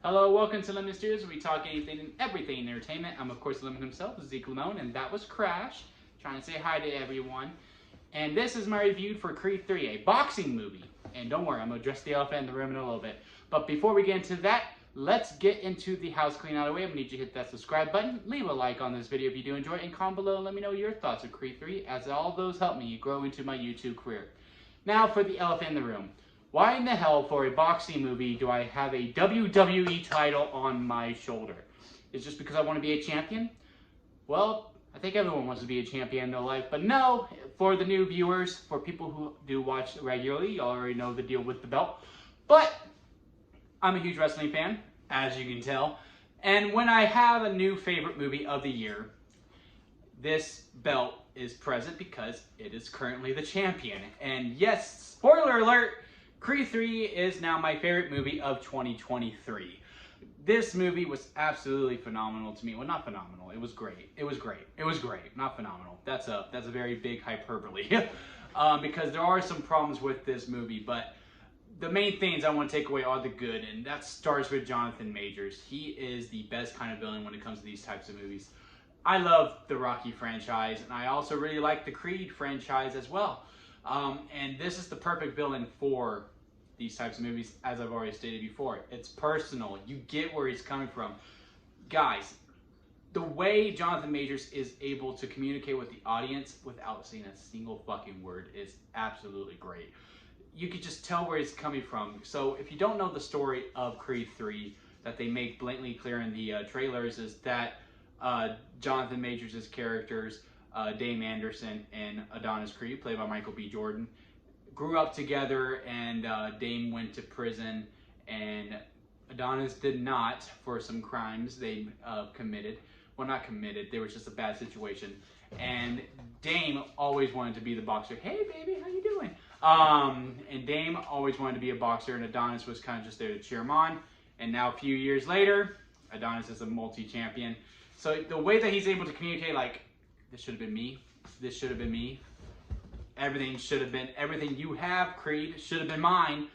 Hello, welcome to Lemon Studios, where we talk anything and everything in entertainment. I'm, of course, Lemon himself, Zeke Lemon, and that was Crash. Trying to say hi to everyone. And this is my review for Creed 3, a boxing movie. And don't worry, I'm going to address the elephant in the room in a little bit. But before we get into that, let's get into the house clean out of the way. I'm going to need you to hit that subscribe button, leave a like on this video if you do enjoy it, and comment below and let me know your thoughts of Creed 3, as all those help me grow into my YouTube career. Now for the elephant in the room. Why in the hell, for a boxing movie, do I have a WWE title on my shoulder? Is it just because I want to be a champion? Well, I think everyone wants to be a champion in their life, but no, for the new viewers, for people who do watch regularly, you already know the deal with the belt. But I'm a huge wrestling fan, as you can tell, and when I have a new favorite movie of the year, this belt is present because it is currently the champion. And yes, spoiler alert, Creed 3 is now my favorite movie of 2023. This movie was absolutely phenomenal to me. Well, not phenomenal. It was great. It was great. It was great. Not phenomenal. That's a very big hyperbole. Because there are some problems with this movie, but the main things I want to take away are the good, and that starts with Jonathan Majors. He is the best kind of villain when it comes to these types of movies. I love the Rocky franchise, and I also really like the Creed franchise as well. And this is the perfect villain for these types of movies, as I've already stated before. It's personal. You get where he's coming from. Guys, the way Jonathan Majors is able to communicate with the audience without saying a single fucking word is absolutely great. You could just tell where he's coming from. So if you don't know the story of Creed 3, that they make blatantly clear in the trailers, is that Jonathan Majors' characters, Dame Anderson and Adonis Creed, played by Michael B. Jordan, grew up together, and Dame went to prison, and Adonis did not, for some crimes they committed. Well, not committed, there was just a bad situation. And Dame always wanted to be the boxer. Hey baby, how you doing? And Dame always wanted to be a boxer, and Adonis was kind of just there to cheer him on. And now a few years later, Adonis is a multi-champion. So the way that he's able to communicate, like, this should have been me, this should have been me, everything should have been, everything you have, Creed, should have been mine,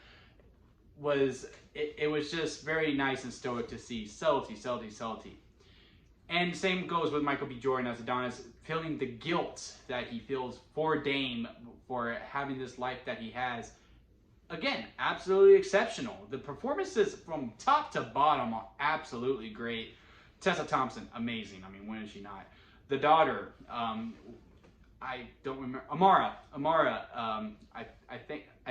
it was just very nice and stoic to see. Salty. And same goes with Michael B. Jordan as Adonis, feeling the guilt that he feels for Dame for having this life that he has. Again, absolutely exceptional. The performances from top to bottom are absolutely great. Tessa Thompson, amazing. I mean, when is she not? The daughter, I don't remember. Amara. I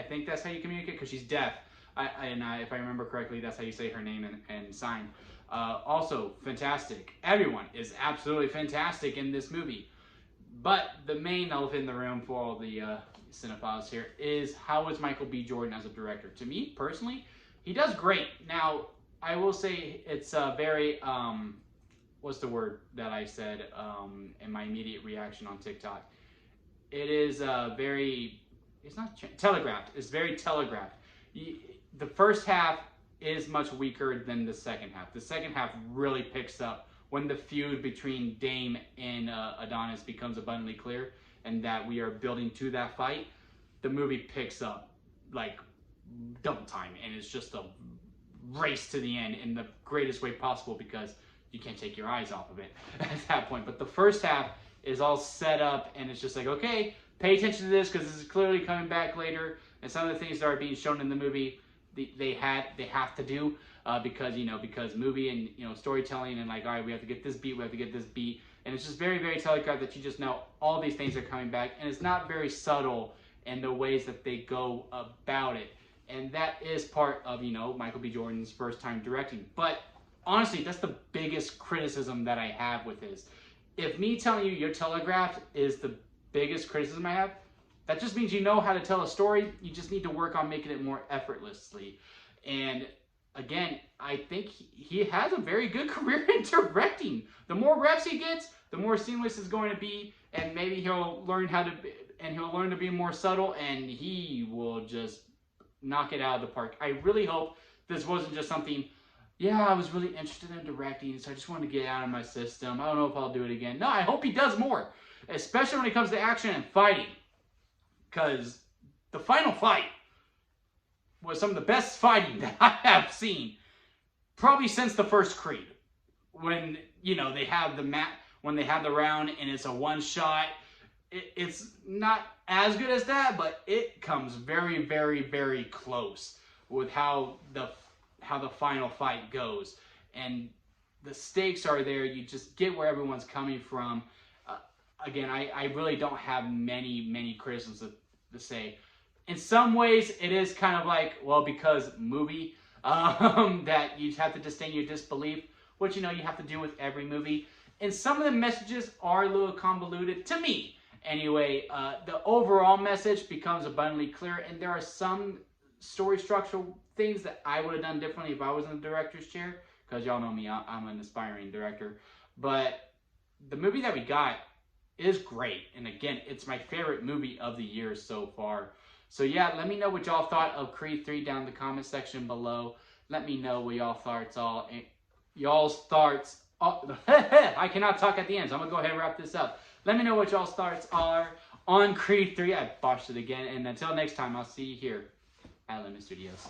think that's how you communicate, because she's deaf. If I remember correctly, that's how you say her name and sign. Also fantastic. Everyone is absolutely fantastic in this movie. But the main elephant in the room for all the cinephiles here is, how is Michael B. Jordan as a director? To me personally, he does great. Now, I will say it's very what's the word that I said in my immediate reaction on TikTok? It is very, it's not telegraphed. It's very telegraphed. The first half is much weaker than the second half. The second half really picks up when the feud between Dame and Adonis becomes abundantly clear, and that we are building to that fight. The movie picks up like double time, and it's just a race to the end in the greatest way possible, because you can't take your eyes off of it at that point. But the first half is all set up, and it's just like, okay, pay attention to this, because this is clearly coming back later, and some of the things that are being shown in the movie, they have to do, because movie and storytelling, and like, all right, we have to get this beat, and it's just very, very telegraphed that you just know all these things are coming back, and it's not very subtle in the ways that they go about it, and that is part of Michael B. Jordan's first time directing. But honestly, that's the biggest criticism that I have with this. If me telling you your telegraphed is the biggest criticism I have, that just means you know how to tell a story. You just need to work on making it more effortlessly. And again, I think he has a very good career in directing. The more reps he gets, the more seamless it's going to be, and maybe he'll learn to be more subtle, and he will just knock it out of the park. I really hope this wasn't just something, yeah, I was really interested in directing, so I just wanted to get it out of my system. I don't know if I'll do it again. No, I hope he does more, especially when it comes to action and fighting, because the final fight was some of the best fighting that I have seen. probably since the first Creed, when they have when they have the round and it's a one shot. It's not as good as that, but it comes very, very, very close with how the final fight goes, and the stakes are there. You just get where everyone's coming from. Again, I really don't have many criticisms to say. In some ways, it is kind of like, well, because movie, that you have to sustain your disbelief, which you have to do with every movie. And some of the messages are a little convoluted to me. Anyway, the overall message becomes abundantly clear, and there are some story structural things that I would have done differently if I was in the director's chair, because y'all know me, I'm an aspiring director. But the movie that we got is great, and again, it's my favorite movie of the year so far. So yeah, let me know what y'all thought of Creed 3 down in the comment section below. Let me know what y'all's thoughts. I cannot talk at the end, so I'm gonna go ahead and wrap this up. Let me know what y'all's thoughts are on Creed 3. I botched it again. And until next time, I'll see you here at Lemon Studios.